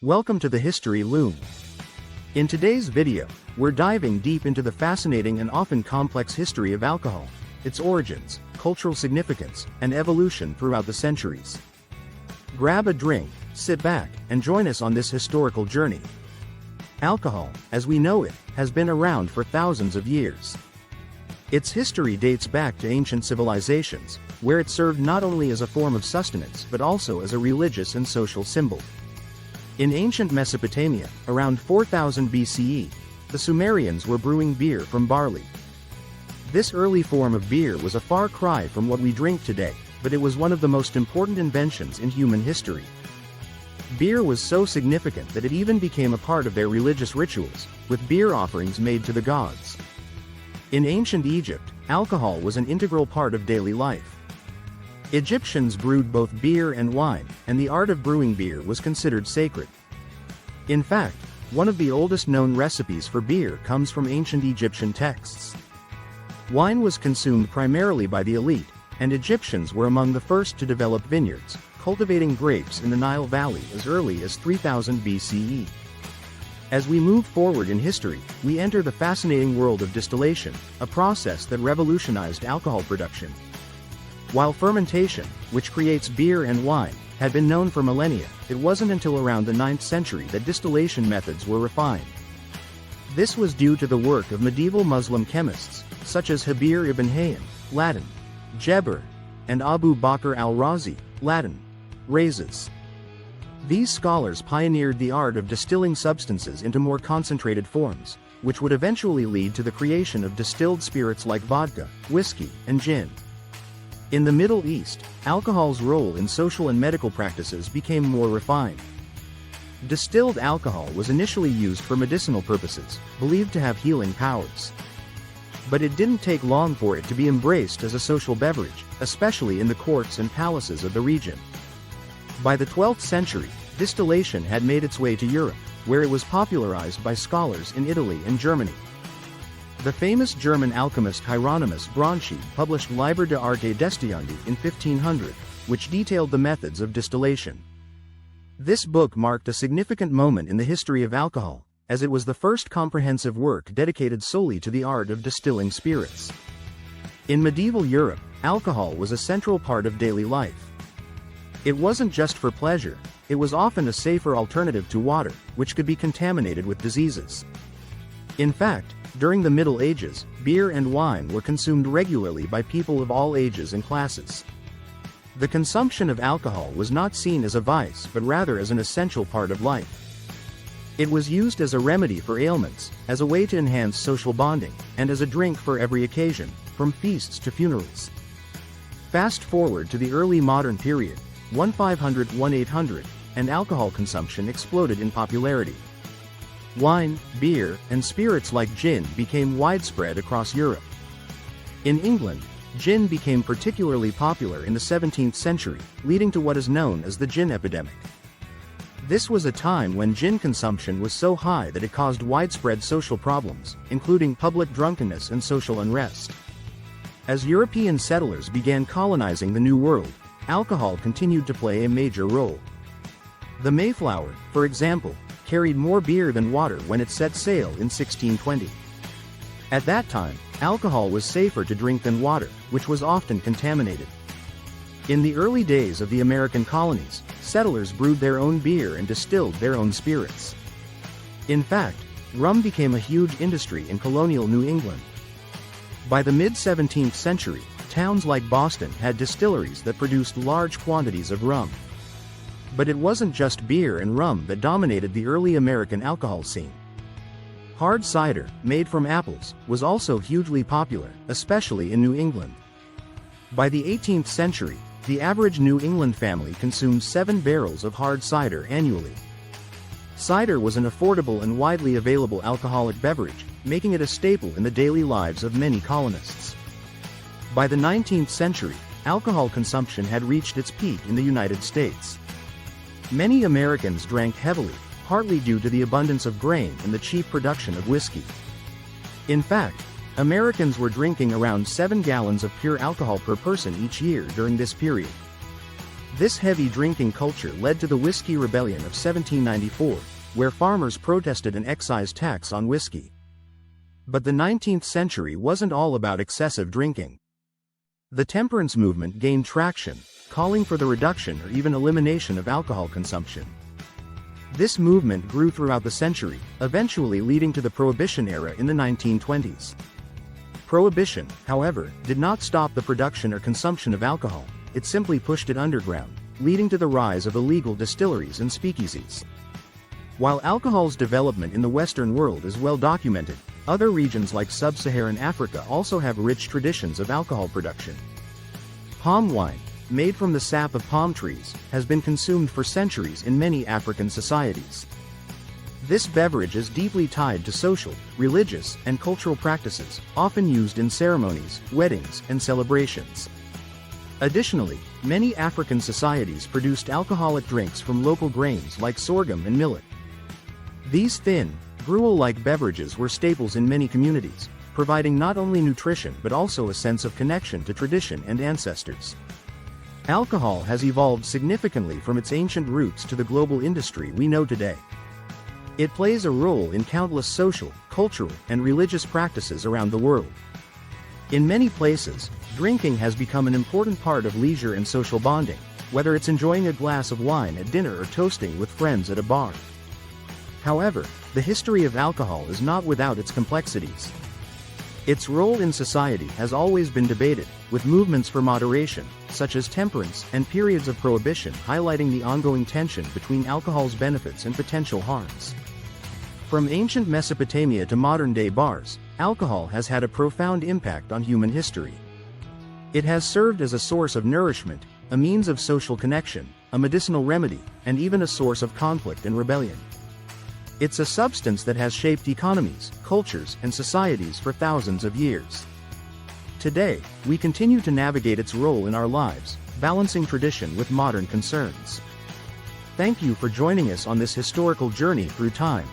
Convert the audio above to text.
Welcome to the History Loom. In today's video, we're diving deep into the fascinating and often complex history of alcohol, its origins, cultural significance, and evolution throughout the centuries. Grab a drink, sit back, and join us on this historical journey. Alcohol, as we know it, has been around for thousands of years. Its history dates back to ancient civilizations, where it served not only as a form of sustenance but also as a religious and social symbol. In ancient Mesopotamia, around 4000 BCE, the Sumerians were brewing beer from barley. This early form of beer was a far cry from what we drink today, but it was one of the most important inventions in human history. Beer was so significant that it even became a part of their religious rituals, with beer offerings made to the gods. In ancient Egypt, alcohol was an integral part of daily life. Egyptians brewed both beer and wine, and the art of brewing beer was considered sacred. In fact, one of the oldest known recipes for beer comes from ancient Egyptian texts. Wine was consumed primarily by the elite, and Egyptians were among the first to develop vineyards, cultivating grapes in the Nile Valley as early as 3000 BCE. As we move forward in history, we enter the fascinating world of distillation, a process that revolutionized alcohol production. While fermentation, which creates beer and wine, had been known for millennia, it wasn't until around the 9th century that distillation methods were refined. This was due to the work of medieval Muslim chemists, such as Habir ibn Hayyan, Latin, Geber, and Abu Bakr al-Razi, Latin, Rhazes. These scholars pioneered the art of distilling substances into more concentrated forms, which would eventually lead to the creation of distilled spirits like vodka, whiskey, and gin. In the Middle East, alcohol's role in social and medical practices became more refined. Distilled alcohol was initially used for medicinal purposes, believed to have healing powers. But it didn't take long for it to be embraced as a social beverage, especially in the courts and palaces of the region. By the 12th century, distillation had made its way to Europe, where it was popularized by scholars in Italy and Germany. The famous German alchemist Hieronymus Bronschi published Liber de Arte Destillandi in 1500, which detailed the methods of distillation. This book marked a significant moment in the history of alcohol, as it was the first comprehensive work dedicated solely to the art of distilling spirits. In medieval Europe, alcohol was a central part of daily life. It wasn't just for pleasure, it was often a safer alternative to water, which could be contaminated with diseases. In fact, during the Middle Ages, beer and wine were consumed regularly by people of all ages and classes. The consumption of alcohol was not seen as a vice but rather as an essential part of life. It was used as a remedy for ailments, as a way to enhance social bonding, and as a drink for every occasion, from feasts to funerals. Fast forward to the early modern period, 1500–1800, and alcohol consumption exploded in popularity. Wine, beer, and spirits like gin became widespread across Europe. In England, gin became particularly popular in the 17th century, leading to what is known as the gin epidemic. This was a time when gin consumption was so high that it caused widespread social problems, including public drunkenness and social unrest. As European settlers began colonizing the New World, alcohol continued to play a major role. The Mayflower, for example, carried more beer than water when it set sail in 1620. At that time, alcohol was safer to drink than water, which was often contaminated. In the early days of the American colonies, settlers brewed their own beer and distilled their own spirits. In fact, rum became a huge industry in colonial New England. By the mid-17th century, towns like Boston had distilleries that produced large quantities of rum. But it wasn't just beer and rum that dominated the early American alcohol scene. Hard cider, made from apples, was also hugely popular, especially in New England. By the 18th century, the average New England family consumed 7 barrels of hard cider annually. Cider was an affordable and widely available alcoholic beverage, making it a staple in the daily lives of many colonists. By the 19th century, alcohol consumption had reached its peak in the United States. Many Americans drank heavily, partly due to the abundance of grain and the cheap production of whiskey. In fact, Americans were drinking around 7 gallons of pure alcohol per person each year during this period. This heavy drinking culture led to the Whiskey Rebellion of 1794, where farmers protested an excise tax on whiskey. But the 19th century wasn't all about excessive drinking. The Temperance Movement gained traction, calling for the reduction or even elimination of alcohol consumption. This movement grew throughout the century, eventually leading to the Prohibition era in the 1920s. Prohibition, however, did not stop the production or consumption of alcohol, it simply pushed it underground, leading to the rise of illegal distilleries and speakeasies. While alcohol's development in the Western world is well documented, other regions like sub-Saharan Africa also have rich traditions of alcohol production. Palm wine, made from the sap of palm trees, has been consumed for centuries in many African societies. This beverage is deeply tied to social, religious, and cultural practices, often used in ceremonies, weddings, and celebrations. Additionally, many African societies produced alcoholic drinks from local grains like sorghum and millet. These thin, gruel-like beverages were staples in many communities, providing not only nutrition but also a sense of connection to tradition and ancestors. Alcohol has evolved significantly from its ancient roots to the global industry we know today. It plays a role in countless social, cultural, and religious practices around the world. In many places, drinking has become an important part of leisure and social bonding, whether it's enjoying a glass of wine at dinner or toasting with friends at a bar. However, the history of alcohol is not without its complexities. Its role in society has always been debated, with movements for moderation, such as temperance, and periods of prohibition highlighting the ongoing tension between alcohol's benefits and potential harms. From ancient Mesopotamia to modern-day bars, alcohol has had a profound impact on human history. It has served as a source of nourishment, a means of social connection, a medicinal remedy, and even a source of conflict and rebellion. It's a substance that has shaped economies, cultures, and societies for thousands of years. Today, we continue to navigate its role in our lives, balancing tradition with modern concerns. Thank you for joining us on this historical journey through time.